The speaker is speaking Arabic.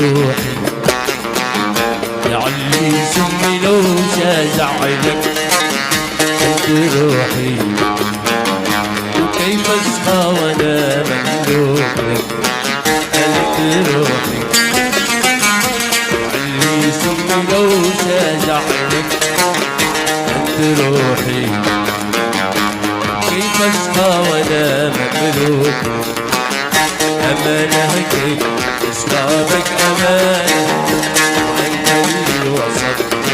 روحي يعلي سمي لو زعلك انت روحي وكيف اصحى وانا مملوك لك انت روحي يعلي سمي لو زعلك انت روحي كيف اصحى وانا مملوك امانه كيف اصحابك امانه انت اللي وصلت